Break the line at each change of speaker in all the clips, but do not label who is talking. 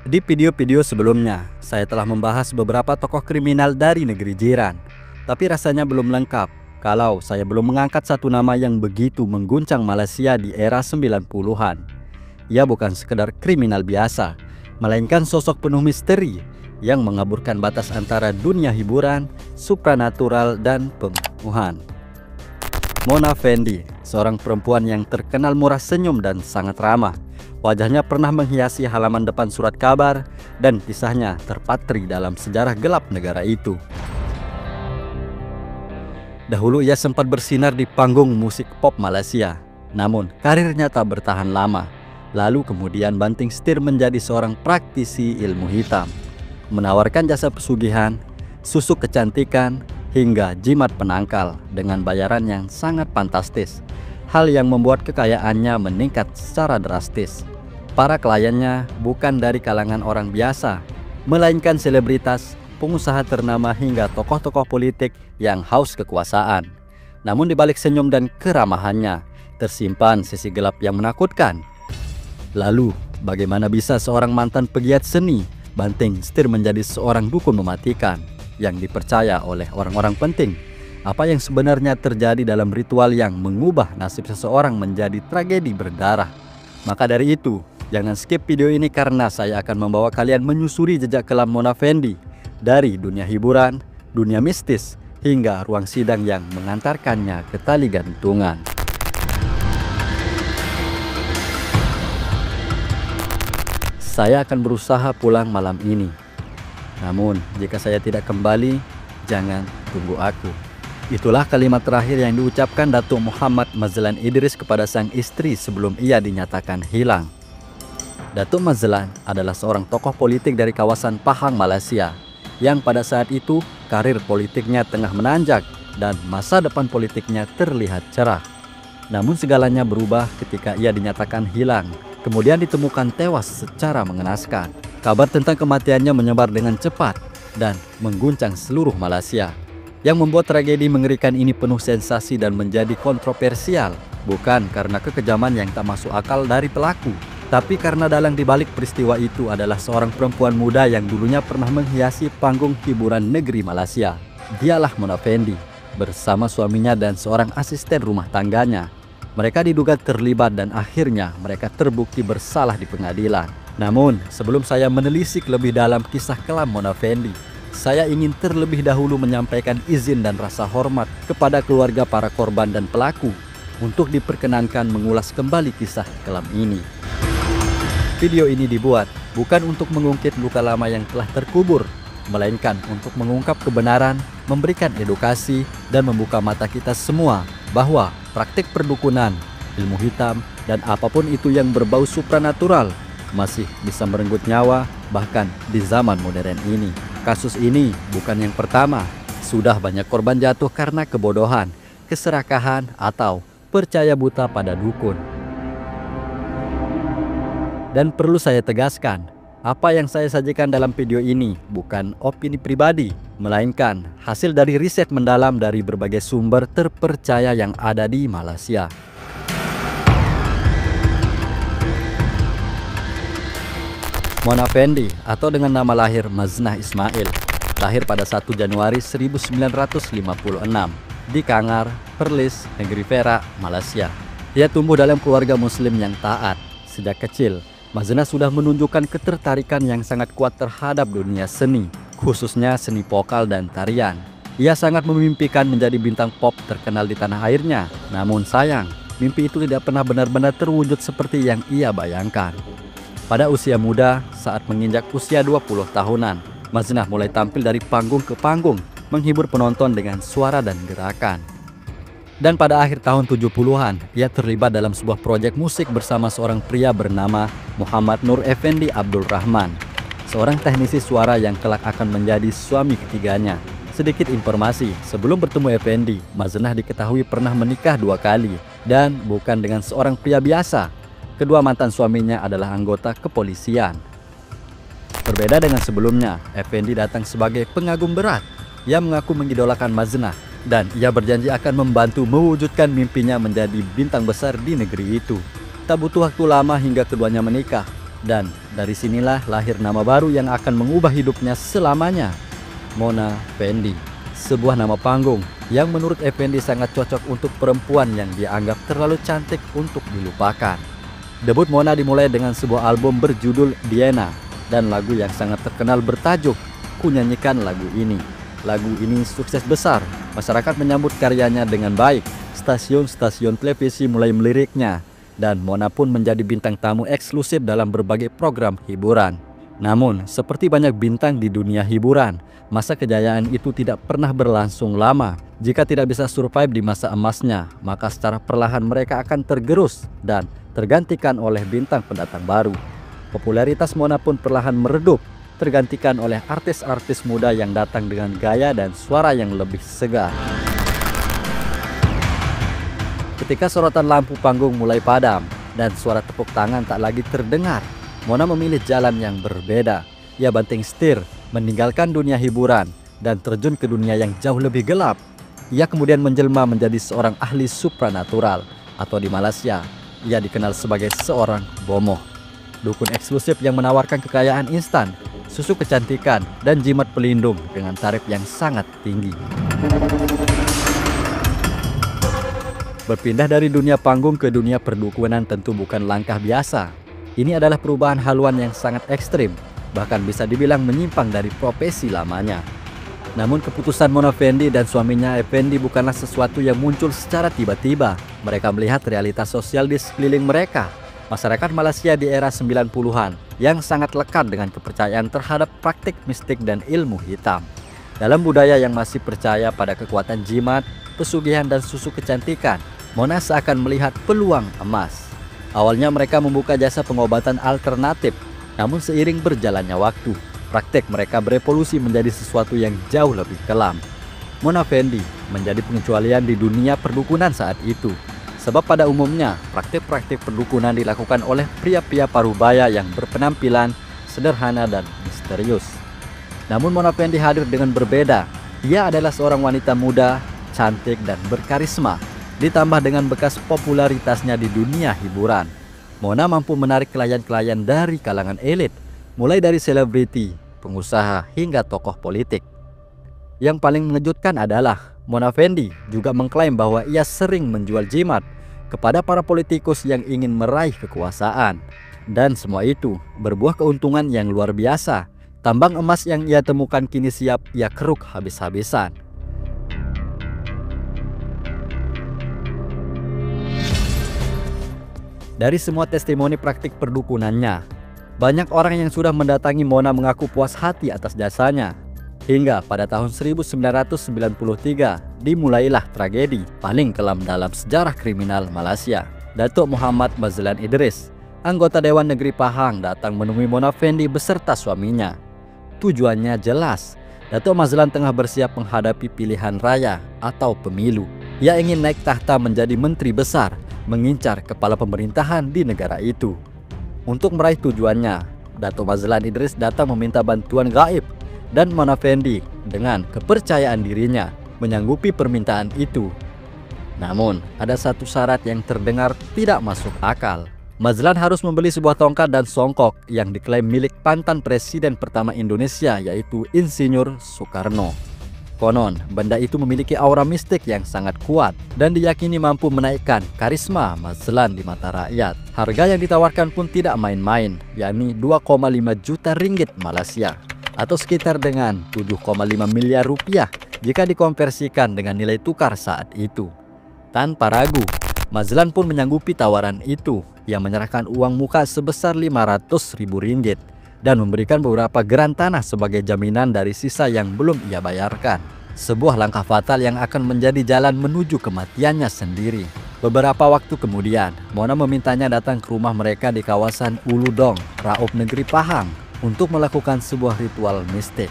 Di video-video sebelumnya, saya telah membahas beberapa tokoh kriminal dari negeri jiran. Tapi rasanya belum lengkap kalau saya belum mengangkat satu nama yang begitu mengguncang Malaysia di era 90-an. Ia bukan sekedar kriminal biasa, melainkan sosok penuh misteri yang mengaburkan batas antara dunia hiburan, supranatural, dan pembunuhan. Mona Fendi, seorang perempuan yang terkenal murah senyum dan sangat ramah. Wajahnya pernah menghiasi halaman depan surat kabar dan kisahnya terpatri dalam sejarah gelap negara itu. Dahulu ia sempat bersinar di panggung musik pop Malaysia, namun karirnya tak bertahan lama. Lalu kemudian banting setir menjadi seorang praktisi ilmu hitam, menawarkan jasa pesugihan, susuk kecantikan, hingga jimat penangkal dengan bayaran yang sangat fantastis. Hal yang membuat kekayaannya meningkat secara drastis. Para kliennya bukan dari kalangan orang biasa, melainkan selebritas, pengusaha ternama hingga tokoh-tokoh politik yang haus kekuasaan. Namun di balik senyum dan keramahannya, tersimpan sisi gelap yang menakutkan. Lalu, bagaimana bisa seorang mantan pegiat seni banting setir menjadi seorang dukun mematikan yang dipercaya oleh orang-orang penting? Apa yang sebenarnya terjadi dalam ritual yang mengubah nasib seseorang menjadi tragedi berdarah? Maka dari itu, jangan skip video ini karena saya akan membawa kalian menyusuri jejak kelam Mona Fendi dari dunia hiburan, dunia mistis, hingga ruang sidang yang mengantarkannya ke tali gantungan. Saya akan berusaha pulang malam ini. Namun, jika saya tidak kembali, jangan tunggu aku. Itulah kalimat terakhir yang diucapkan Datuk Muhammad Mazlan Idris kepada sang istri sebelum ia dinyatakan hilang. Datuk Mazlan adalah seorang tokoh politik dari kawasan Pahang, Malaysia, yang pada saat itu karir politiknya tengah menanjak dan masa depan politiknya terlihat cerah. Namun segalanya berubah ketika ia dinyatakan hilang, kemudian ditemukan tewas secara mengenaskan. Kabar tentang kematiannya menyebar dengan cepat dan mengguncang seluruh Malaysia. Yang membuat tragedi mengerikan ini penuh sensasi dan menjadi kontroversial, bukan karena kekejaman yang tak masuk akal dari pelaku, tapi karena dalang dibalik peristiwa itu adalah seorang perempuan muda yang dulunya pernah menghiasi panggung hiburan negeri Malaysia. Dialah Mona Fendi, bersama suaminya dan seorang asisten rumah tangganya. Mereka diduga terlibat dan akhirnya mereka terbukti bersalah di pengadilan. Namun, sebelum saya menelisik lebih dalam kisah kelam Mona Fendi, saya ingin terlebih dahulu menyampaikan izin dan rasa hormat kepada keluarga para korban dan pelaku untuk diperkenankan mengulas kembali kisah kelam ini. Video ini dibuat bukan untuk mengungkit luka lama yang telah terkubur, melainkan untuk mengungkap kebenaran, memberikan edukasi, dan membuka mata kita semua bahwa praktik perdukunan, ilmu hitam, dan apapun itu yang berbau supranatural masih bisa merenggut nyawa bahkan di zaman modern ini. Kasus ini bukan yang pertama. Sudah banyak korban jatuh karena kebodohan, keserakahan, atau percaya buta pada dukun. Dan perlu saya tegaskan, apa yang saya sajikan dalam video ini bukan opini pribadi, melainkan hasil dari riset mendalam dari berbagai sumber terpercaya yang ada di Malaysia. Mona Fendi atau dengan nama lahir Maznah Ismail, lahir pada 1 Januari 1956 di Kangar, Perlis, Negeri Perak, Malaysia. Ia tumbuh dalam keluarga muslim yang taat. Sejak kecil, Maznah sudah menunjukkan ketertarikan yang sangat kuat terhadap dunia seni, khususnya seni vokal dan tarian. Ia sangat memimpikan menjadi bintang pop terkenal di tanah airnya. Namun sayang, mimpi itu tidak pernah benar-benar terwujud seperti yang ia bayangkan. Pada usia muda, saat menginjak usia 20 tahunan, Maznah mulai tampil dari panggung ke panggung, menghibur penonton dengan suara dan gerakan. Dan pada akhir tahun 70-an, ia terlibat dalam sebuah proyek musik bersama seorang pria bernama Muhammad Nur Effendi Abdul Rahman, seorang teknisi suara yang kelak akan menjadi suami ketiganya. Sedikit informasi, sebelum bertemu Effendi, Maznah diketahui pernah menikah 2 kali, dan bukan dengan seorang pria biasa. Kedua mantan suaminya adalah anggota kepolisian. Berbeda dengan sebelumnya, Effendi datang sebagai pengagum berat. Ia mengaku mengidolakan Maznah dan ia berjanji akan membantu mewujudkan mimpinya menjadi bintang besar di negeri itu. Tak butuh waktu lama hingga keduanya menikah. Dan dari sinilah lahir nama baru yang akan mengubah hidupnya selamanya, Mona Fendi. Sebuah nama panggung yang menurut Effendi sangat cocok untuk perempuan yang dia anggap terlalu cantik untuk dilupakan. Debut Mona dimulai dengan sebuah album berjudul Diena dan lagu yang sangat terkenal bertajuk Ku Nyanyikan Lagu Ini. Lagu ini sukses besar, masyarakat menyambut karyanya dengan baik, stasiun-stasiun televisi mulai meliriknya, dan Mona pun menjadi bintang tamu eksklusif dalam berbagai program hiburan. Namun, seperti banyak bintang di dunia hiburan, masa kejayaan itu tidak pernah berlangsung lama. Jika tidak bisa survive di masa emasnya, maka secara perlahan mereka akan tergerus dan tergantikan oleh bintang pendatang baru. Popularitas Mona pun perlahan meredup, tergantikan oleh artis-artis muda yang datang dengan gaya dan suara yang lebih segar. Ketika sorotan lampu panggung mulai padam dan suara tepuk tangan tak lagi terdengar, Mona memilih jalan yang berbeda. Ia banting setir, meninggalkan dunia hiburan dan terjun ke dunia yang jauh lebih gelap. Ia kemudian menjelma menjadi seorang ahli supranatural, atau di Malaysia, ia dikenal sebagai seorang bomoh. Dukun eksklusif yang menawarkan kekayaan instan, susu kecantikan, dan jimat pelindung dengan tarif yang sangat tinggi. Berpindah dari dunia panggung ke dunia perdukunan tentu bukan langkah biasa. Ini adalah perubahan haluan yang sangat ekstrim, bahkan bisa dibilang menyimpang dari profesi lamanya. Namun keputusan Mona Fendi dan suaminya Effendi bukanlah sesuatu yang muncul secara tiba-tiba. Mereka melihat realitas sosial di sekeliling mereka. Masyarakat Malaysia di era 90-an yang sangat lekat dengan kepercayaan terhadap praktik mistik dan ilmu hitam. Dalam budaya yang masih percaya pada kekuatan jimat, pesugihan dan susu kecantikan, Mona seakan melihat peluang emas. Awalnya mereka membuka jasa pengobatan alternatif, namun seiring berjalannya waktu, praktek mereka berevolusi menjadi sesuatu yang jauh lebih kelam. Mona Fendi menjadi pengecualian di dunia perdukunan saat itu, sebab pada umumnya praktik-praktik perdukunan dilakukan oleh pria-pria parubaya yang berpenampilan sederhana dan misterius. Namun Mona Fendi hadir dengan berbeda. Ia adalah seorang wanita muda, cantik dan berkarisma, ditambah dengan bekas popularitasnya di dunia hiburan. Mona mampu menarik klien-klien dari kalangan elit, mulai dari selebriti, pengusaha, hingga tokoh politik. Yang paling mengejutkan adalah Mona Fendi juga mengklaim bahwa ia sering menjual jimat kepada para politikus yang ingin meraih kekuasaan. Dan semua itu berbuah keuntungan yang luar biasa. Tambang emas yang ia temukan kini siap ia keruk habis-habisan. Dari semua testimoni praktik perdukunannya, banyak orang yang sudah mendatangi Mona mengaku puas hati atas jasanya. Hingga pada tahun 1993 dimulailah tragedi paling kelam dalam sejarah kriminal Malaysia. Datuk Muhammad Mazlan Idris, anggota Dewan Negeri Pahang, datang menemui Mona Fendi beserta suaminya. Tujuannya jelas, Datuk Mazlan tengah bersiap menghadapi pilihan raya atau pemilu. Ia ingin naik tahta menjadi menteri besar, mengincar kepala pemerintahan di negara itu. Untuk meraih tujuannya, Datuk Mazlan Idris datang meminta bantuan gaib, dan Mona Fendi dengan kepercayaan dirinya menyanggupi permintaan itu. Namun, ada satu syarat yang terdengar tidak masuk akal. Mazlan harus membeli sebuah tongkat dan songkok yang diklaim milik mantan presiden pertama Indonesia, yaitu Insinyur Soekarno. Konon, benda itu memiliki aura mistik yang sangat kuat dan diyakini mampu menaikkan karisma Mazlan di mata rakyat. Harga yang ditawarkan pun tidak main-main, yakni 2,5 juta ringgit Malaysia, atau sekitar dengan 7,5 miliar rupiah jika dikonversikan dengan nilai tukar saat itu. Tanpa ragu, Mazlan pun menyanggupi tawaran itu. Ia menyerahkan uang muka sebesar 500 ribu ringgit dan memberikan beberapa geran tanah sebagai jaminan dari sisa yang belum ia bayarkan. Sebuah langkah fatal yang akan menjadi jalan menuju kematiannya sendiri. Beberapa waktu kemudian, Mona memintanya datang ke rumah mereka di kawasan Uludong, Raub Negeri Pahang, untuk melakukan sebuah ritual mistik.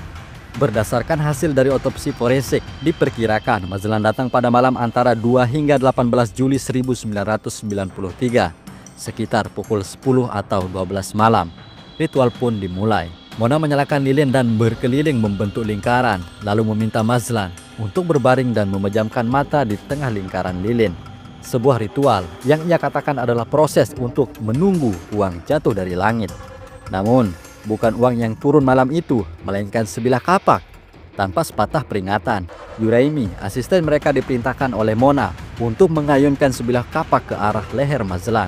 Berdasarkan hasil dari otopsi forensik, diperkirakan Mazlan datang pada malam antara 2 hingga 18 Juli 1993, sekitar pukul 10 atau 12 malam. Ritual pun dimulai. Mona menyalakan lilin dan berkeliling membentuk lingkaran, lalu meminta Mazlan untuk berbaring dan memejamkan mata di tengah lingkaran lilin. Sebuah ritual yang ia katakan adalah proses untuk menunggu uang jatuh dari langit. Namun, bukan uang yang turun malam itu, melainkan sebilah kapak. Tanpa sepatah peringatan, Juraimi, asisten mereka, diperintahkan oleh Mona untuk mengayunkan sebilah kapak ke arah leher Mazlan.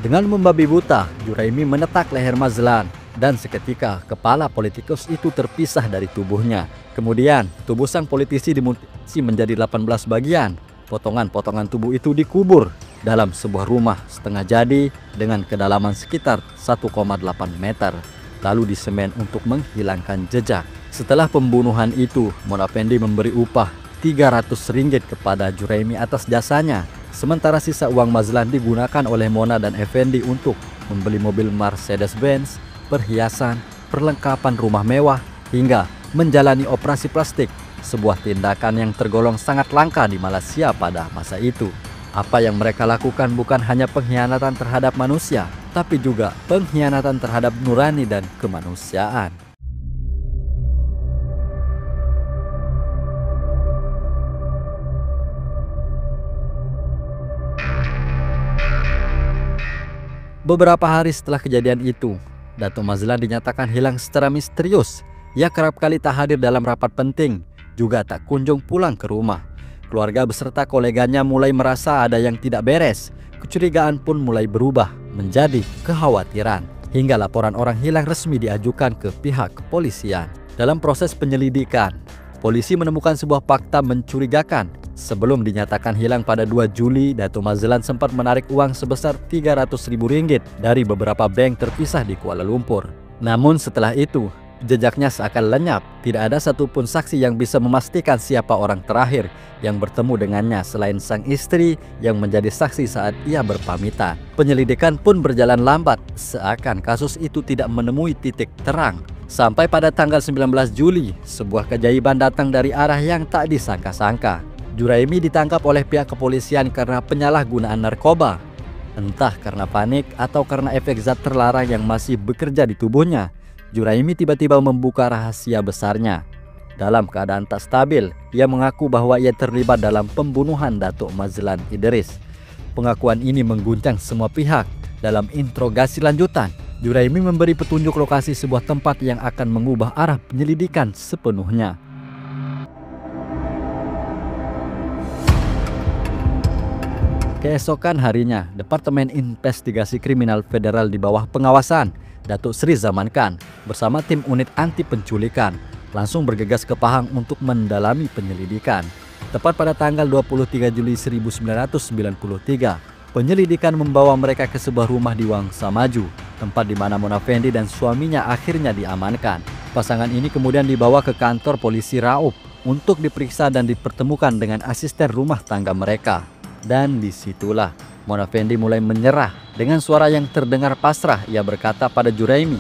Dengan membabi buta, Juraimi menetak leher Mazlan dan seketika kepala politikus itu terpisah dari tubuhnya. Kemudian, tubuh sang politisi dimutasi menjadi 18 bagian. Potongan-potongan tubuh itu dikubur dalam sebuah rumah setengah jadi dengan kedalaman sekitar 1,8 meter, lalu disemen untuk menghilangkan jejak. Setelah pembunuhan itu, Mona Effendi memberi upah 300 ringgit kepada Juraimi atas jasanya. Sementara sisa uang Mazlan digunakan oleh Mona dan Effendi untuk membeli mobil Mercedes-Benz, perhiasan, perlengkapan rumah mewah, hingga menjalani operasi plastik, sebuah tindakan yang tergolong sangat langka di Malaysia pada masa itu. Apa yang mereka lakukan bukan hanya pengkhianatan terhadap manusia, tapi juga pengkhianatan terhadap nurani dan kemanusiaan. Beberapa hari setelah kejadian itu, Datuk Mazlan dinyatakan hilang secara misterius. Ia kerap kali tak hadir dalam rapat penting, juga tak kunjung pulang ke rumah. Keluarga beserta koleganya mulai merasa ada yang tidak beres. Kecurigaan pun mulai berubah menjadi kekhawatiran, hingga laporan orang hilang resmi diajukan ke pihak kepolisian. Dalam proses penyelidikan, polisi menemukan sebuah fakta mencurigakan. Sebelum dinyatakan hilang pada 2 Juli, Datuk Mazlan sempat menarik uang sebesar 300.000 ringgit dari beberapa bank terpisah di Kuala Lumpur. Namun setelah itu, jejaknya seakan lenyap. Tidak ada satupun saksi yang bisa memastikan siapa orang terakhir yang bertemu dengannya selain sang istri yang menjadi saksi saat ia berpamitan. Penyelidikan pun berjalan lambat, seakan kasus itu tidak menemui titik terang. Sampai pada tanggal 19 Juli, sebuah keajaiban datang dari arah yang tak disangka-sangka. Juraimi ditangkap oleh pihak kepolisian karena penyalahgunaan narkoba. Entah karena panik atau karena efek zat terlarang yang masih bekerja di tubuhnya, Juraimi tiba-tiba membuka rahasia besarnya. Dalam keadaan tak stabil, ia mengaku bahwa ia terlibat dalam pembunuhan Datuk Mazlan Idris. Pengakuan ini mengguncang semua pihak. Dalam interogasi lanjutan, Juraimi memberi petunjuk lokasi sebuah tempat yang akan mengubah arah penyelidikan sepenuhnya. Keesokan harinya, Departemen Investigasi Kriminal Federal di bawah pengawasan Datuk Sri Zaman Khan bersama tim unit anti penculikan langsung bergegas ke Pahang untuk mendalami penyelidikan. Tepat pada tanggal 23 Juli 1993, penyelidikan membawa mereka ke sebuah rumah di Wangsa Maju, tempat di mana Mona Effendi dan suaminya akhirnya diamankan. Pasangan ini kemudian dibawa ke kantor polisi Raub untuk diperiksa dan dipertemukan dengan asisten rumah tangga mereka. Dan disitulah Mona Effendi mulai menyerah. Dengan suara yang terdengar pasrah, ia berkata pada Juraimi,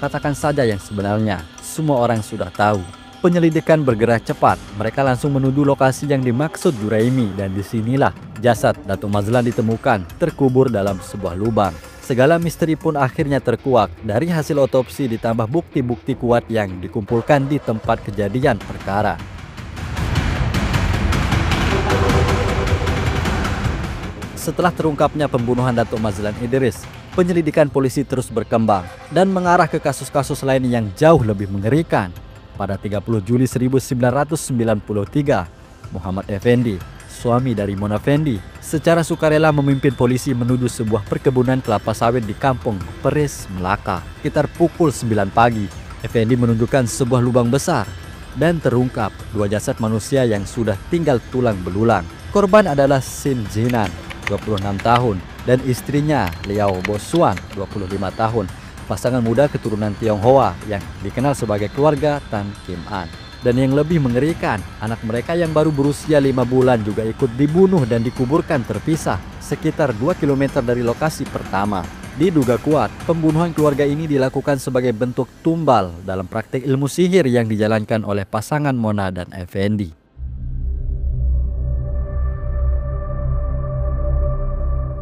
"Katakan saja yang sebenarnya, semua orang sudah tahu." Penyelidikan bergerak cepat. Mereka langsung menuju lokasi yang dimaksud Juraimi, dan disinilah jasad Datuk Mazlan ditemukan terkubur dalam sebuah lubang. Segala misteri pun akhirnya terkuak dari hasil otopsi ditambah bukti-bukti kuat yang dikumpulkan di tempat kejadian perkara. Setelah terungkapnya pembunuhan Datuk Mazlan Idris, penyelidikan polisi terus berkembang dan mengarah ke kasus-kasus lain yang jauh lebih mengerikan. Pada 30 Juli 1993, Muhammad Effendi, suami dari Mona Effendi, secara sukarela memimpin polisi menuju sebuah perkebunan kelapa sawit di Kampung Peris, Melaka. Sekitar pukul 9 pagi, Effendi menunjukkan sebuah lubang besar dan terungkap 2 jasad manusia yang sudah tinggal tulang belulang. Korban adalah Sin Jinan, 26 tahun, dan istrinya Liao Bosuan, 25 tahun, pasangan muda keturunan Tionghoa yang dikenal sebagai keluarga Tan Kim An. Dan yang lebih mengerikan, anak mereka yang baru berusia 5 bulan juga ikut dibunuh dan dikuburkan terpisah sekitar 2 km dari lokasi pertama. Diduga kuat, pembunuhan keluarga ini dilakukan sebagai bentuk tumbal dalam praktik ilmu sihir yang dijalankan oleh pasangan Mona dan Effendi.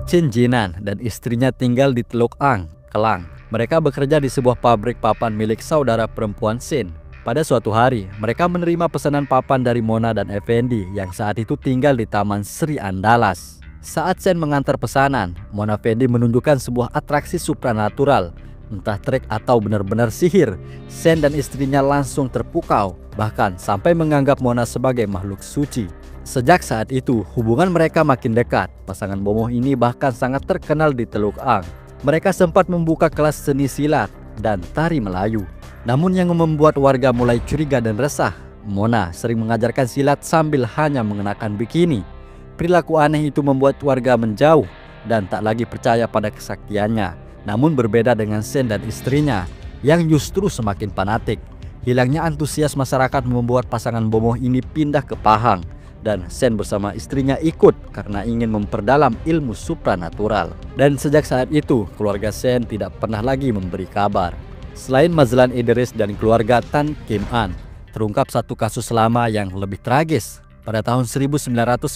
Chin Jinan dan istrinya tinggal di Teluk Ang, Kelang. Mereka bekerja di sebuah pabrik papan milik saudara perempuan Sin. Pada suatu hari, mereka menerima pesanan papan dari Mona dan Effendi yang saat itu tinggal di Taman Sri Andalas. Saat Sen mengantar pesanan, Mona Effendi menunjukkan sebuah atraksi supranatural Entah trik atau benar-benar sihir, Sen dan istrinya langsung terpukau, bahkan sampai menganggap Mona sebagai makhluk suci. Sejak saat itu, hubungan mereka makin dekat. Pasangan bomoh ini bahkan sangat terkenal di Teluk Ang. Mereka sempat membuka kelas seni silat dan tari Melayu. Namun yang membuat warga mulai curiga dan resah, Mona sering mengajarkan silat sambil hanya mengenakan bikini. Perilaku aneh itu membuat warga menjauh dan tak lagi percaya pada kesaktiannya. Namun berbeda dengan Sen dan istrinya yang justru semakin fanatik. Hilangnya antusias masyarakat membuat pasangan bomoh ini pindah ke Pahang, dan Sen bersama istrinya ikut karena ingin memperdalam ilmu supranatural. Dan sejak saat itu, keluarga Sen tidak pernah lagi memberi kabar. Selain Mazlan Idris dan keluarga Tan Kim An, terungkap satu kasus lama yang lebih tragis. Pada tahun 1992,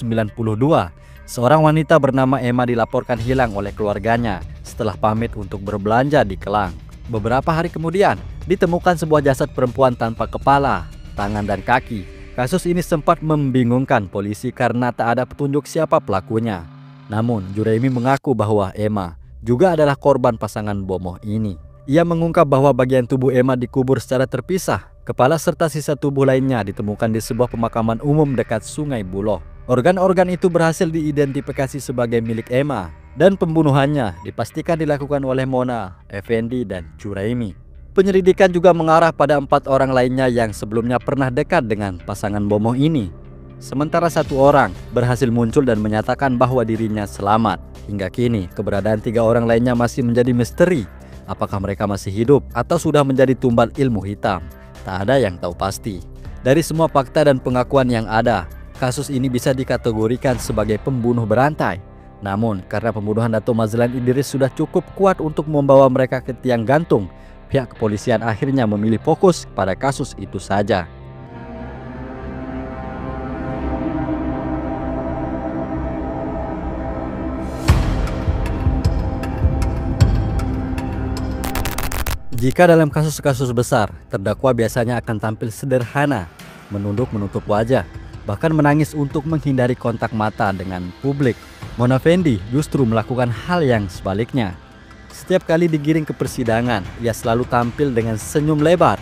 seorang wanita bernama Emma dilaporkan hilang oleh keluarganya setelah pamit untuk berbelanja di Kelang. Beberapa hari kemudian, ditemukan sebuah jasad perempuan tanpa kepala, tangan dan kaki. Kasus ini sempat membingungkan polisi karena tak ada petunjuk siapa pelakunya. Namun, Juraimi mengaku bahwa Emma juga adalah korban pasangan bomoh ini. Ia mengungkap bahwa bagian tubuh Emma dikubur secara terpisah. Kepala serta sisa tubuh lainnya ditemukan di sebuah pemakaman umum dekat Sungai Buloh. Organ-organ itu berhasil diidentifikasi sebagai milik Emma, dan pembunuhannya dipastikan dilakukan oleh Mona, Effendi, dan Juraimi. Penyelidikan juga mengarah pada 4 orang lainnya yang sebelumnya pernah dekat dengan pasangan bomoh ini. Sementara 1 orang berhasil muncul dan menyatakan bahwa dirinya selamat. Hingga kini, keberadaan 3 orang lainnya masih menjadi misteri. Apakah mereka masih hidup atau sudah menjadi tumbal ilmu hitam? Tak ada yang tahu pasti. Dari semua fakta dan pengakuan yang ada, kasus ini bisa dikategorikan sebagai pembunuh berantai. Namun, karena pembunuhan Dato' Mazlan Idris sudah cukup kuat untuk membawa mereka ke tiang gantung, pihak kepolisian akhirnya memilih fokus pada kasus itu saja. Jika dalam kasus-kasus besar, terdakwa biasanya akan tampil sederhana, menunduk menutup wajah, bahkan menangis untuk menghindari kontak mata dengan publik. Mona Effendi justru melakukan hal yang sebaliknya. Setiap kali digiring ke persidangan, ia selalu tampil dengan senyum lebar.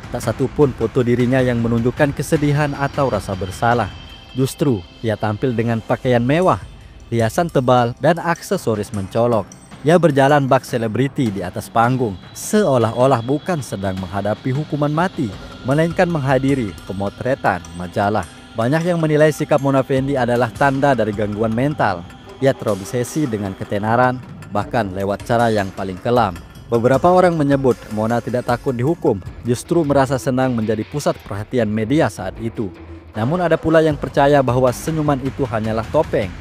Tak satu pun foto dirinya yang menunjukkan kesedihan atau rasa bersalah. Justru, ia tampil dengan pakaian mewah, hiasan tebal, dan aksesoris mencolok. Ia berjalan bak selebriti di atas panggung, seolah-olah bukan sedang menghadapi hukuman mati, melainkan menghadiri pemotretan majalah. Banyak yang menilai sikap Mona Effendi adalah tanda dari gangguan mental. Ia terobsesi dengan ketenaran, bahkan lewat cara yang paling kelam. Beberapa orang menyebut Mona tidak takut dihukum, justru merasa senang menjadi pusat perhatian media saat itu. Namun ada pula yang percaya bahwa senyuman itu hanyalah topeng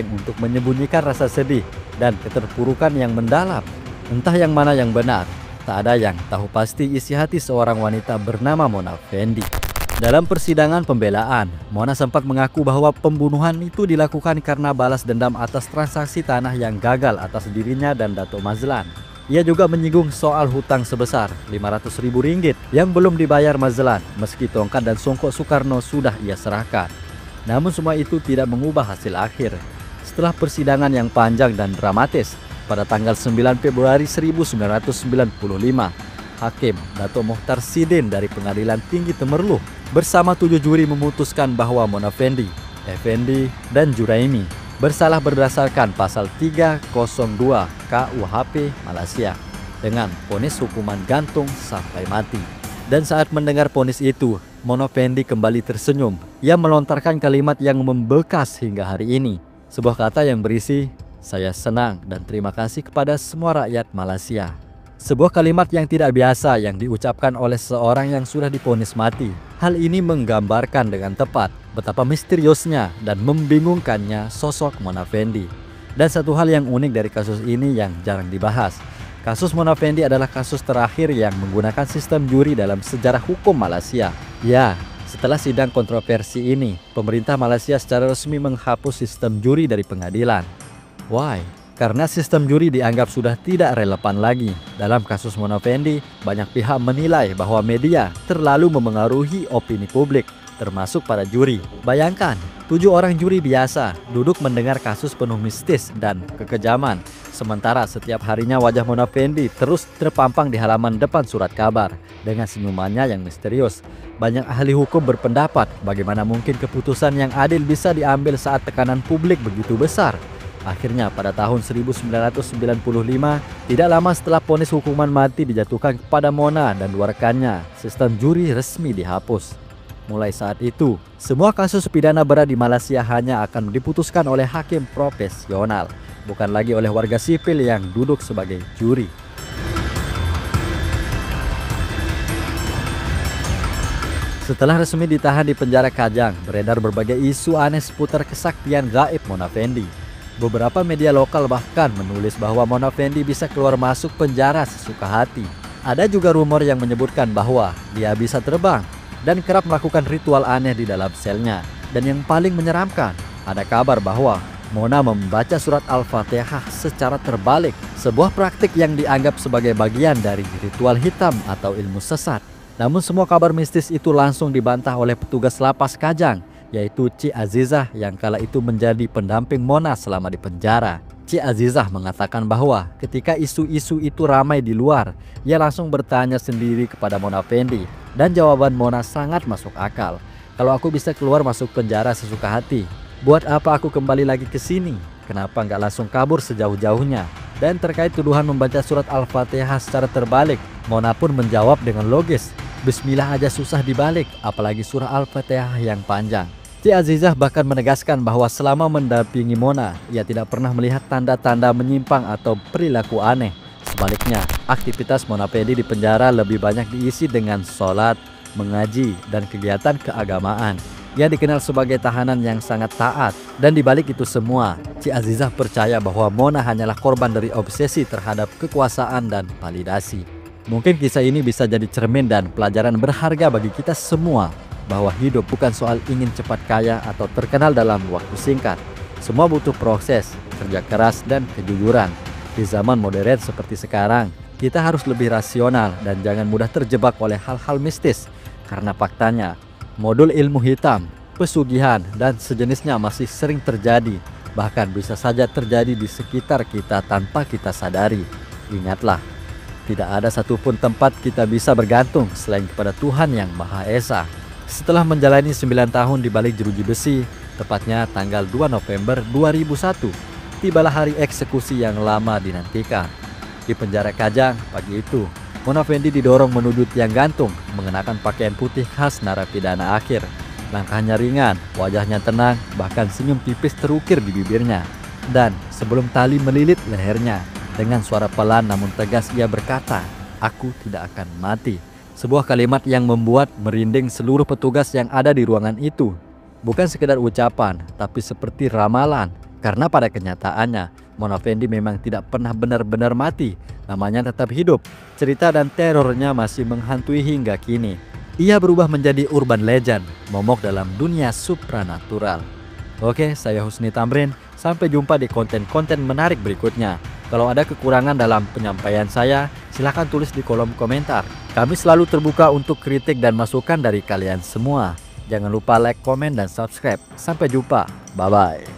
untuk menyembunyikan rasa sedih dan keterpurukan yang mendalam. Entah yang mana yang benar, tak ada yang tahu pasti isi hati seorang wanita bernama Mona Effendi. Dalam persidangan pembelaan, Mona sempat mengaku bahwa pembunuhan itu dilakukan karena balas dendam atas transaksi tanah yang gagal atas dirinya dan Dato' Mazlan. Ia juga menyinggung soal hutang sebesar Rp500.000 yang belum dibayar Mazlan, meski tongkat dan songkok Soekarno sudah ia serahkan. Namun semua itu tidak mengubah hasil akhir. Setelah persidangan yang panjang dan dramatis, pada tanggal 9 Februari 1995, Hakim Dato' Mokhtar Sidin dari Pengadilan Tinggi Temerloh bersama 7 juri memutuskan bahwa Mona Effendi, Effendi, dan Juraimi bersalah berdasarkan pasal 302 KUHP Malaysia dengan vonis hukuman gantung sampai mati. Dan saat mendengar vonis itu, Mona Effendi kembali tersenyum. Ia melontarkan kalimat yang membekas hingga hari ini. Sebuah kata yang berisi, "Saya senang dan terima kasih kepada semua rakyat Malaysia." Sebuah kalimat yang tidak biasa yang diucapkan oleh seorang yang sudah divonis mati. Hal ini menggambarkan dengan tepat betapa misteriusnya dan membingungkannya sosok Mona Effendi. Dan satu hal yang unik dari kasus ini yang jarang dibahas. Kasus Mona Effendi adalah kasus terakhir yang menggunakan sistem juri dalam sejarah hukum Malaysia. Ya, setelah sidang kontroversi ini, pemerintah Malaysia secara resmi menghapus sistem juri dari pengadilan. Why? Karena sistem juri dianggap sudah tidak relevan lagi. Dalam kasus Mona Effendi, banyak pihak menilai bahwa media terlalu memengaruhi opini publik. termasuk para juri. Bayangkan, 7 orang juri biasa duduk mendengar kasus penuh mistis dan kekejaman. Sementara setiap harinya wajah Mona Fendi terus terpampang di halaman depan surat kabar dengan senyumannya yang misterius. Banyak ahli hukum berpendapat bagaimana mungkin keputusan yang adil bisa diambil saat tekanan publik begitu besar. Akhirnya pada tahun 1995, tidak lama setelah vonis hukuman mati dijatuhkan kepada Mona dan 2 rekannya, sistem juri resmi dihapus. Mulai saat itu, semua kasus pidana berat di Malaysia hanya akan diputuskan oleh hakim profesional, bukan lagi oleh warga sipil yang duduk sebagai juri. Setelah resmi ditahan di penjara Kajang, beredar berbagai isu aneh seputar kesaktian gaib Mona Fendi. Beberapa media lokal bahkan menulis bahwa Mona Fendi bisa keluar masuk penjara sesuka hati. Ada juga rumor yang menyebutkan bahwa dia bisa terbang dan kerap melakukan ritual aneh di dalam selnya. Dan yang paling menyeramkan, ada kabar bahwa Mona membaca surat Al-Fatihah secara terbalik, sebuah praktik yang dianggap sebagai bagian dari ritual hitam atau ilmu sesat. Namun semua kabar mistis itu langsung dibantah oleh petugas lapas Kajang, yaitu Cik Azizah yang kala itu menjadi pendamping Mona selama di penjara. Cik Azizah mengatakan bahwa ketika isu-isu itu ramai di luar, ia langsung bertanya sendiri kepada Mona Fendi, dan jawaban Mona sangat masuk akal. Kalau aku bisa keluar masuk penjara sesuka hati, buat apa aku kembali lagi ke sini? Kenapa nggak langsung kabur sejauh-jauhnya? Dan terkait tuduhan membaca surat Al-Fatihah secara terbalik, Mona pun menjawab dengan logis, Bismillah aja susah dibalik, apalagi surah Al-Fatihah yang panjang. Cik Azizah bahkan menegaskan bahwa selama mendampingi Mona, ia tidak pernah melihat tanda-tanda menyimpang atau perilaku aneh. Sebaliknya, aktivitas Mona Fendi di penjara lebih banyak diisi dengan sholat, mengaji, dan kegiatan keagamaan. Ia dikenal sebagai tahanan yang sangat taat. Dan dibalik itu semua, Cik Azizah percaya bahwa Mona hanyalah korban dari obsesi terhadap kekuasaan dan validasi. Mungkin kisah ini bisa jadi cermin dan pelajaran berharga bagi kita semua, bahwa hidup bukan soal ingin cepat kaya atau terkenal dalam waktu singkat. Semua butuh proses, kerja keras, dan kejujuran. Di zaman modern seperti sekarang, kita harus lebih rasional dan jangan mudah terjebak oleh hal-hal mistis. Karena faktanya, modul ilmu hitam, pesugihan, dan sejenisnya masih sering terjadi. Bahkan bisa saja terjadi di sekitar kita tanpa kita sadari. Ingatlah, tidak ada satupun tempat kita bisa bergantung selain kepada Tuhan yang Maha Esa. Setelah menjalani 9 tahun di balik jeruji besi, tepatnya tanggal 2 November 2001, tibalah hari eksekusi yang lama dinantikan. Di penjara Kajang pagi itu, Mona Fendi didorong menuju tiang gantung mengenakan pakaian putih khas narapidana akhir. Langkahnya ringan, wajahnya tenang, bahkan senyum tipis terukir di bibirnya. Dan sebelum tali melilit lehernya, dengan suara pelan namun tegas ia berkata, "Aku tidak akan mati." Sebuah kalimat yang membuat merinding seluruh petugas yang ada di ruangan itu. Bukan sekedar ucapan, tapi seperti ramalan. Karena pada kenyataannya, Mona Fendi memang tidak pernah benar-benar mati. Namanya tetap hidup. Cerita dan terornya masih menghantui hingga kini. Ia berubah menjadi urban legend, momok dalam dunia supranatural. Oke, saya Husni Tamrin. Sampai jumpa di konten-konten menarik berikutnya. Kalau ada kekurangan dalam penyampaian saya, silahkan tulis di kolom komentar. Kami selalu terbuka untuk kritik dan masukan dari kalian semua. Jangan lupa like, komen, dan subscribe. Sampai jumpa. Bye-bye.